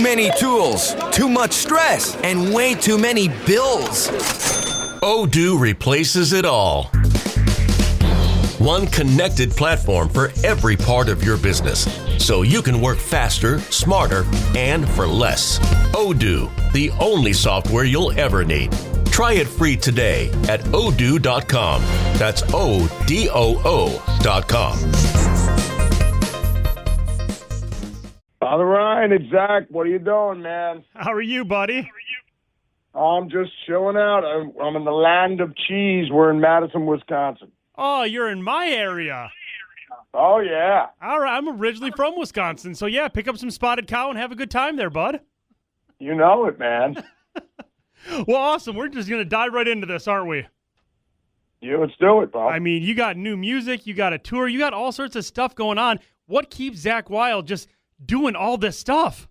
many tools, too much stress, and way too many bills. Odoo replaces it all. One connected platform for every part of your business, so you can work faster, smarter, and for less. Odoo, the only software you'll ever need. Try it free today at odoo.com. That's ODOO.com. Father Ryan, it's Zakk. What are you doing, man? How are you, buddy? I'm just chilling out. I'm in the land of cheese. We're in Madison, Wisconsin. Oh, you're in my area. Oh, yeah. All right, I'm originally from Wisconsin, so yeah, pick up some spotted cow and have a good time there, bud. You know it, man. Well, awesome. We're just going to dive right into this, aren't we? Yeah, let's do it, bro. I mean, you got new music, you got a tour, you got all sorts of stuff going on. What keeps Zakk Wylde just doing all this stuff?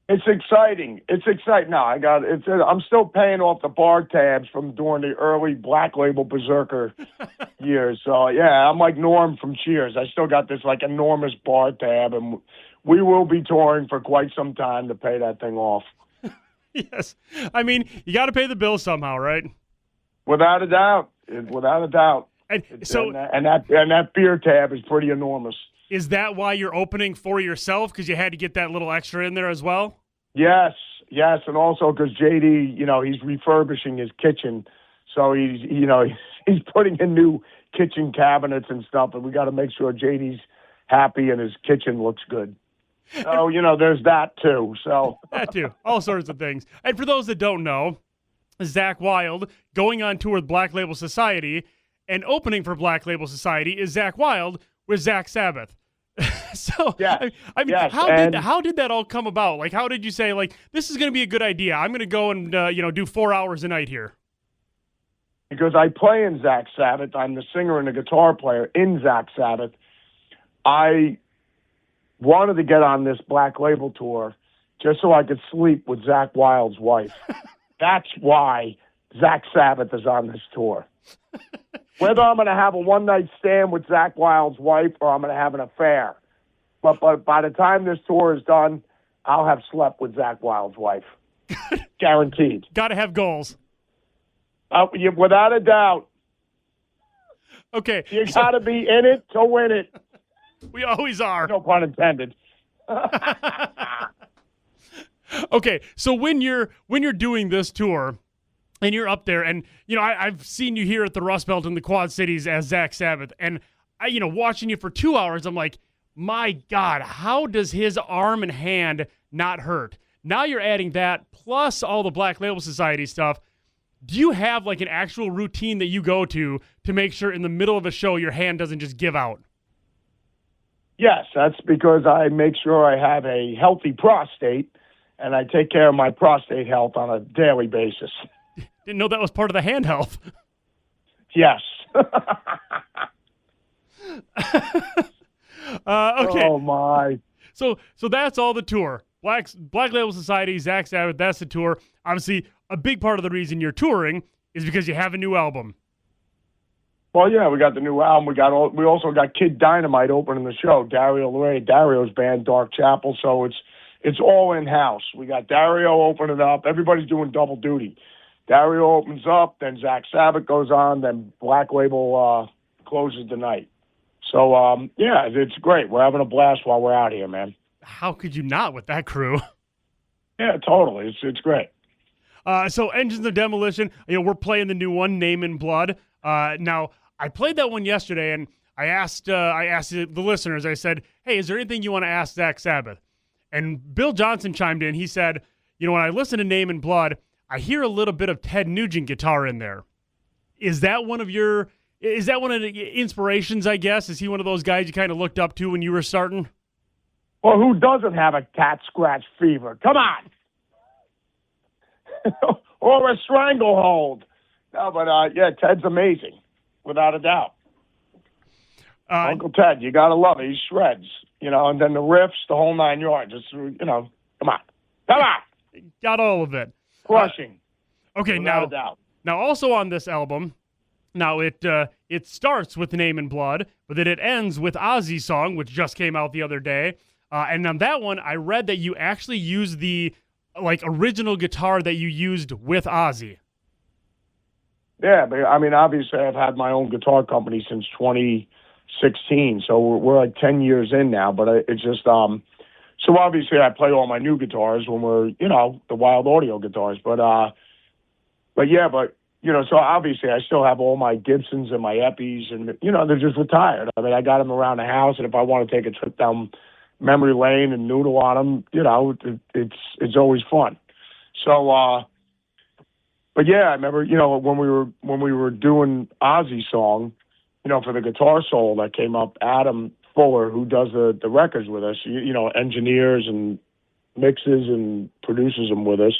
It's exciting. It's exciting. No, I'm still paying off the bar tabs from during the early Black Label Berserker years. So, yeah, I'm like Norm from Cheers. I still got this, like, enormous bar tab, and we will be touring for quite some time to pay that thing off. Yes. I mean, you got to pay the bills somehow, right? Without a doubt. Without a doubt. And that beer tab is pretty enormous. Is that why you're opening for yourself? Because you had to get that little extra in there as well? Yes, and also because JD, he's refurbishing his kitchen, so he's putting in new kitchen cabinets and stuff, and we got to make sure JD's happy and his kitchen looks good. So there's that too. So that too, all sorts of things. And for those that don't know, Zakk Wylde going on tour with Black Label Society, and opening for Black Label Society is Zakk Wylde with Zach Sabbath. So, yeah, I mean, yes, how did that all come about? Like, how did you say, like, this is going to be a good idea? I'm going to go and, do 4 hours a night here. Because I play in Zach Sabbath. I'm the singer and the guitar player in Zach Sabbath. I wanted to get on this Black Label tour just so I could sleep with Zakk Wylde's wife. That's why Zach Sabbath is on this tour. Whether I'm going to have a one-night stand with Zakk Wylde's wife or I'm going to have an affair. But by the time this tour is done, I'll have slept with Zakk Wylde's wife. Guaranteed. Got to have goals. Without a doubt. Okay. You got to be in it to win it. We always are. No pun intended. Okay, so when you're doing this tour and you're up there, and I've seen you here at the Rust Belt in the Quad Cities as Zach Sabbath, and watching you for 2 hours, I'm like, my God, how does his arm and hand not hurt? Now you're adding that plus all the Black Label Society stuff. Do you have like an actual routine that you go to make sure in the middle of a show your hand doesn't just give out? Yes, that's because I make sure I have a healthy prostate, and I take care of my prostate health on a daily basis. Didn't know that was part of the hand health. Yes. Okay. Oh, my. So that's all the tour. Black Label Society, Zach Sabbath, that's the tour. Obviously, a big part of the reason you're touring is because you have a new album. Well, yeah, we got the new album. We also got Kid Dynamite opening the show, Dario's band, Dark Chapel. So it's all in-house. We got Dario opening up. Everybody's doing double duty. Dario opens up, then Zach Sabbath goes on, then Black Label closes the night. So, yeah, it's great. We're having a blast while we're out here, man. How could you not with that crew? Yeah, totally. It's great. So Engines of Demolition, we're playing the new one, Name in Blood. Now, I played that one yesterday, and I asked the listeners, I said, hey, is there anything you want to ask Zach Sabbath? And Bill Johnson chimed in. He said, when I listen to Name in Blood, I hear a little bit of Ted Nugent guitar in there. Is that one of the inspirations, I guess? Is he one of those guys you kind of looked up to when you were starting? Well, who doesn't have a cat scratch fever? Come on. Or a stranglehold. No, but yeah, Ted's amazing, without a doubt. Uncle Ted, you got to love it. He shreds, and then the riffs, the whole 9 yards. It's, come on. Got all of it. Crushing. Okay, without a doubt. Now also on this album, now it starts with Name in Blood, but then it ends with Ozzy's song, which just came out the other day. And on that one, I read that you actually used the original guitar that you used with Ozzy. Yeah, but I mean, obviously, I've had my own guitar company since 2016, so we're like 10 years in now. But it's just so obviously I play all my new guitars when we're the Wild Audio guitars. But so obviously I still have all my Gibsons and my Eppies, and they're just retired. I mean, I got them around the house, and if I want to take a trip down memory lane and noodle on them, it's always fun. So. But yeah, I remember, when we were doing Ozzy song, for the guitar solo that came up, Adam Fuller, who does the records with us, engineers and mixes and produces them with us.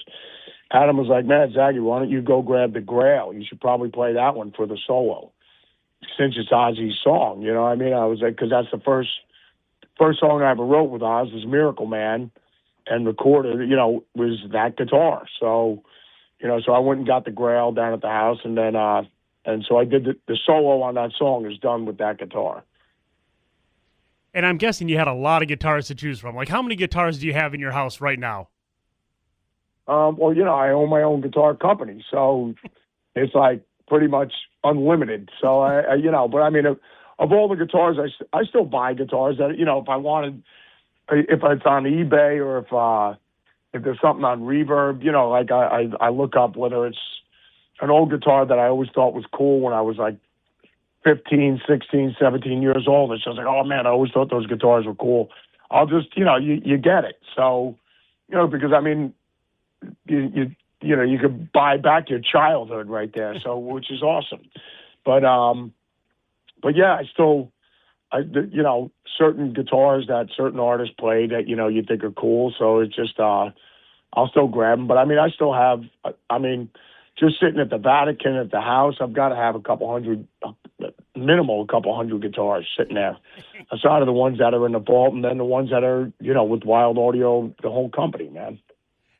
Adam was like, man, Zakky, why don't you go grab the Grail? You should probably play that one for the solo, since it's Ozzy's song. You know what I mean? I was like, because that's the first song I ever wrote with Oz was Miracle Man, and recorded, was that guitar. So. So I went and got the Grail down at the house, and then and so I did the solo on that song is done with that guitar. And I'm guessing you had a lot of guitars to choose from. Like, how many guitars do you have in your house right now? Well, I own my own guitar company, so it's like pretty much unlimited. So but I mean, of all the guitars, I still buy guitars that if I wanted, if it's on eBay or if there's something on Reverb, like I look up whether it's an old guitar that I always thought was cool when I was like 15, 16, 17 years old. It's just like, oh man, I always thought those guitars were cool. I'll just, you get it. So, because I mean, you could buy back your childhood right there. So, which is awesome. But yeah, certain guitars that certain artists play that, you think are cool. So it's just, I'll still grab them. But I mean, I still have, just sitting at the Vatican at the house, I've got to have a couple hundred guitars sitting there. Aside of the ones that are in the vault, and then the ones that are, with Wild Audio, the whole company, man.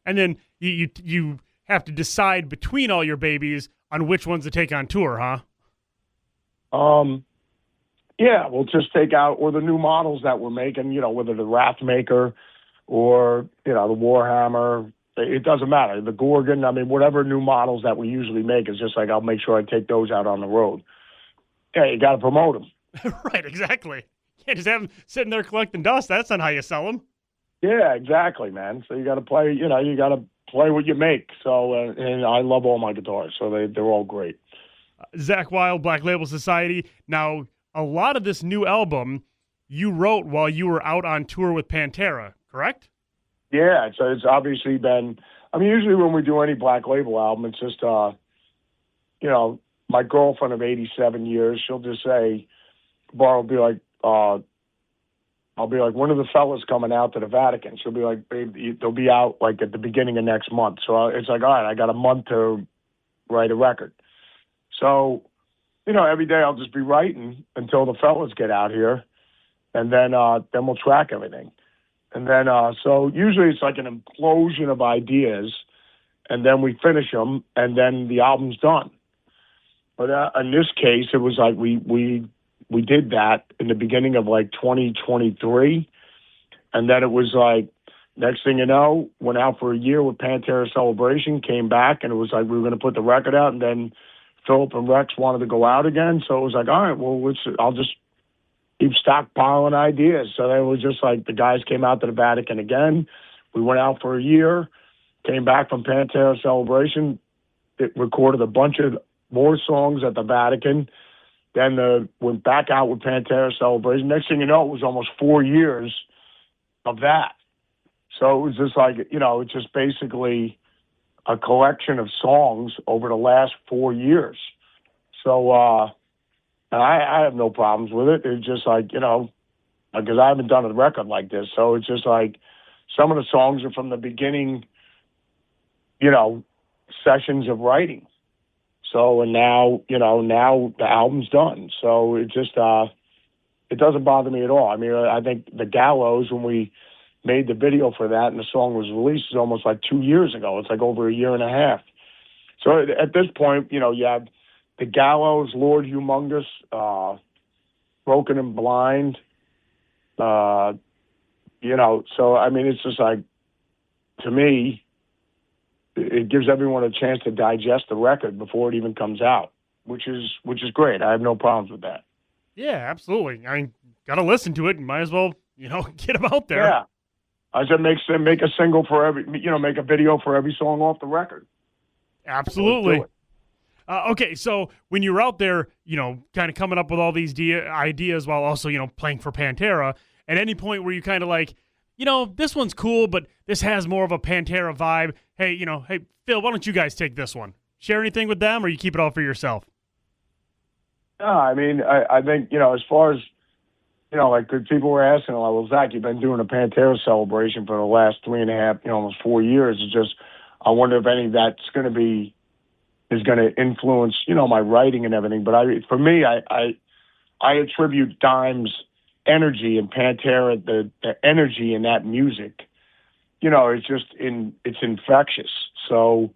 And then you have to decide between all your babies on which ones to take on tour, huh? Yeah, we'll just take out, or the new models that we're making, whether the Wrathmaker or, the Warhammer, it doesn't matter. The Gorgon, I mean, whatever new models that we usually make, is just like, I'll make sure I take those out on the road. Yeah, you got to promote them. Right, exactly. You can't just have them sitting there collecting dust. That's not how you sell them. Yeah, exactly, man. So you got to play, you got to play what you make. So, and I love all my guitars, so they're all great. Zakk Wylde, Black Label Society. Now, a lot of this new album you wrote while you were out on tour with Pantera, correct? Yeah, it's obviously been, usually when we do any Black Label album, it's just, my girlfriend of 87 years, she'll just say, Bar will be like, I'll be like, when are the fellas coming out to the Vatican? She'll be like, babe, they'll be out like at the beginning of next month. So it's like, all right, I got a month to write a record. So, every day I'll just be writing until the fellas get out here, and then we'll track everything. And then, so usually it's like an implosion of ideas, and then we finish them, and then the album's done. But in this case, it was like we did that in the beginning of like 2023, and then it was like, next thing you know, went out for a year with Pantera Celebration, came back, and it was like we were going to put the record out, and then Philip and Rex wanted to go out again, so it was like, all right, well, I'll just keep stockpiling ideas. So then it was just like the guys came out to the Vatican again. We went out for a year, came back from Pantera Celebration, recorded a bunch of more songs at the Vatican, then went back out with Pantera Celebration. Next thing you know, it was almost 4 years of that. So it was just like, it's just basically a collection of songs over the last 4 years. So I have no problems with it. It's just like, because I haven't done a record like this. So it's just like some of the songs are from the beginning, sessions of writing. So, and now the album's done. So it just, it doesn't bother me at all. I think The Gallows, when we made the video for that and the song was released, is almost like 2 years ago. It's like over a year and a half. So at this point, you have The Gallows, Lord Humongous, Broken and Blind, So I mean, it's just like, to me, it gives everyone a chance to digest the record before it even comes out, which is great. I have no problems with that. Yeah, absolutely. I mean, got to listen to it. You might as well, get them out there. Yeah. I said make a single for every, make a video for every song off the record. Absolutely. Okay, so when you were out there, kind of coming up with all these ideas while also, playing for Pantera, at any point where you kind of like, this one's cool, but this has more of a Pantera vibe. Hey, hey, Phil, why don't you guys take this one? Share anything with them, or you keep it all for yourself? No, I mean, I think, as far as, like people were asking, like, well, Zakk, you've been doing a Pantera celebration for the last 3.5, almost 4 years. It's just, I wonder if any of that's is going to influence, my writing and everything. But for me, I attribute Dime's energy and Pantera, the energy in that music, it's just it's infectious. So,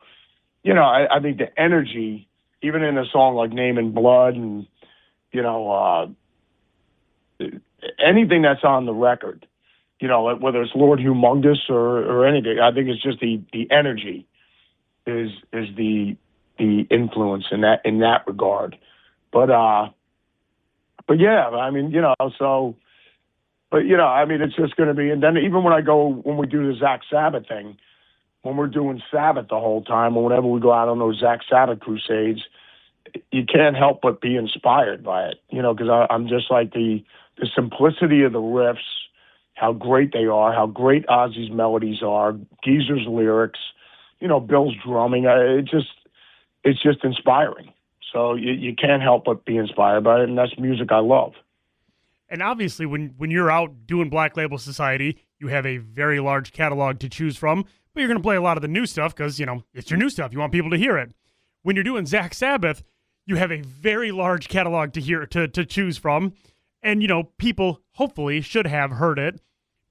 I think the energy, even in a song like Name in Blood and, anything that's on the record, whether it's Lord Humongous or anything, I think it's just the energy is the influence in that regard. But yeah, I mean, so, but, I mean, it's just going to be, and then even when we do the Zakk Sabbath thing, when we're doing Sabbath the whole time, or whenever we go out on those Zakk Sabbath crusades, you can't help but be inspired by it, because I'm just like the simplicity of the riffs, how great they are, how great Ozzy's melodies are, Geezer's lyrics, Bill's drumming. It's just inspiring. So you can't help but be inspired by it, and that's music I love. And obviously, when you're out doing Black Label Society, you have a very large catalog to choose from, but you're going to play a lot of the new stuff because, it's your new stuff. You want people to hear it. When you're doing Zakk Sabbath, you have a very large catalog to choose from, and, people hopefully should have heard it.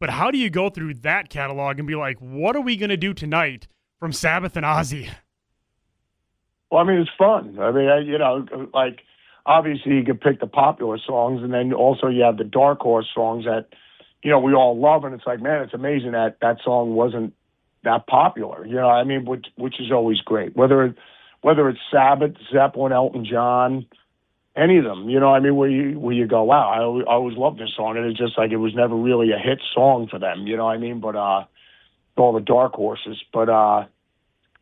But how do you go through that catalog and be like, what are we going to do tonight from Sabbath and Ozzy? Well, I mean, it's fun. I mean, like, obviously you can pick the popular songs, and then also you have the dark horse songs that, we all love, and it's like, man, it's amazing that song wasn't that popular, I mean, which is always great. Whether it's Sabbath, Zeppelin, Elton John, any of them, I mean, where you go, wow, I always loved this song, and it's just like it was never really a hit song for them, I mean? But all the dark horses, but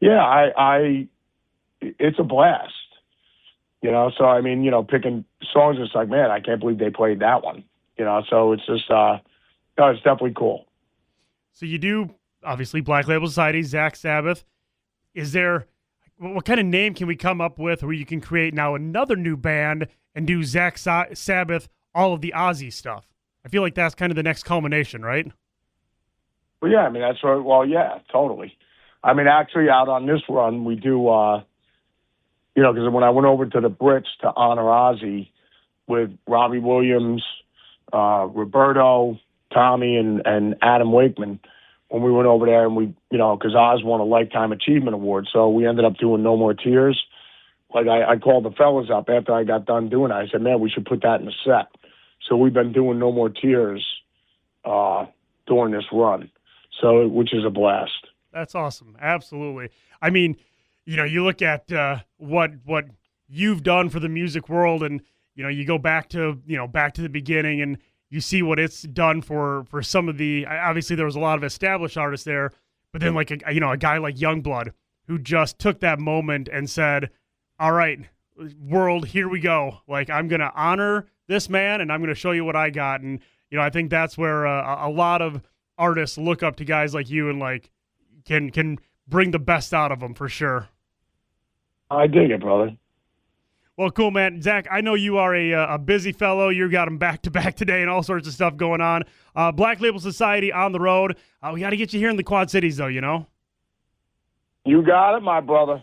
yeah, it's a blast, So I mean, picking songs, it's like, man, I can't believe they played that one, So it's just, it's definitely cool. So you do obviously Black Label Society, Zakk Sabbath. Is there, what kind of name can we come up with where you can create now another new band and do Zakk Sabbath, all of the Ozzy stuff? I feel like that's kind of the next culmination, right? Well, yeah, I mean, that's right. Well, yeah, totally. I mean, actually, out on this run, we do, because when I went over to the Brits to honor Ozzy with Robbie Williams, Roberto, Tommy, and Adam Wakeman, when we went over there, and we, because Oz won a Lifetime Achievement Award, so we ended up doing No More Tears. Like, I called the fellas up after I got done doing it. I said, man, we should put that in the set. So we've been doing No More Tears during this run, so which is a blast. That's awesome. Absolutely. I mean, you look at what you've done for the music world, and you go back to the beginning, and you see what it's done for some of the. Obviously, there was a lot of established artists there, but then like a guy like Youngblood who just took that moment and said, "All right, world, here we go. Like, I'm gonna honor this man, and I'm gonna show you what I got." And I think that's where a lot of artists look up to guys like you and like can bring the best out of them for sure. I dig it, brother. Well, cool, man. Zakk, I know you are a busy fellow. You got them back to back today and all sorts of stuff going on. Black Label Society on the road. We got to get you here in the Quad Cities, though, You got it, my brother.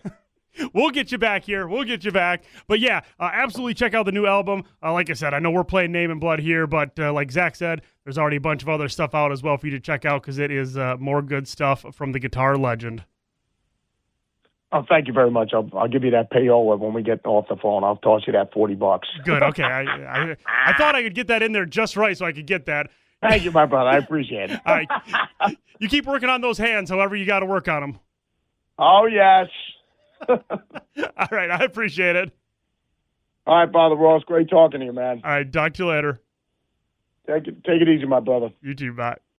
We'll get you back here. We'll get you back. But yeah, absolutely check out the new album. Like I said, I know we're playing Name in Blood here, but like Zakk said, there's already a bunch of other stuff out as well for you to check out because it is more good stuff from the guitar legend. Oh, thank you very much. I'll give you that payola when we get off the phone. I'll toss you that $40. Good. Okay. I thought I could get that in there just right so I could get that. Thank you, my brother. I appreciate it. All right. You keep working on those hands, however you got to work on them. Oh, yes. All right. I appreciate it. All right, Father Ross. Great talking to you, man. All right. Talk to you later. Take it easy, my brother. You too. Bye.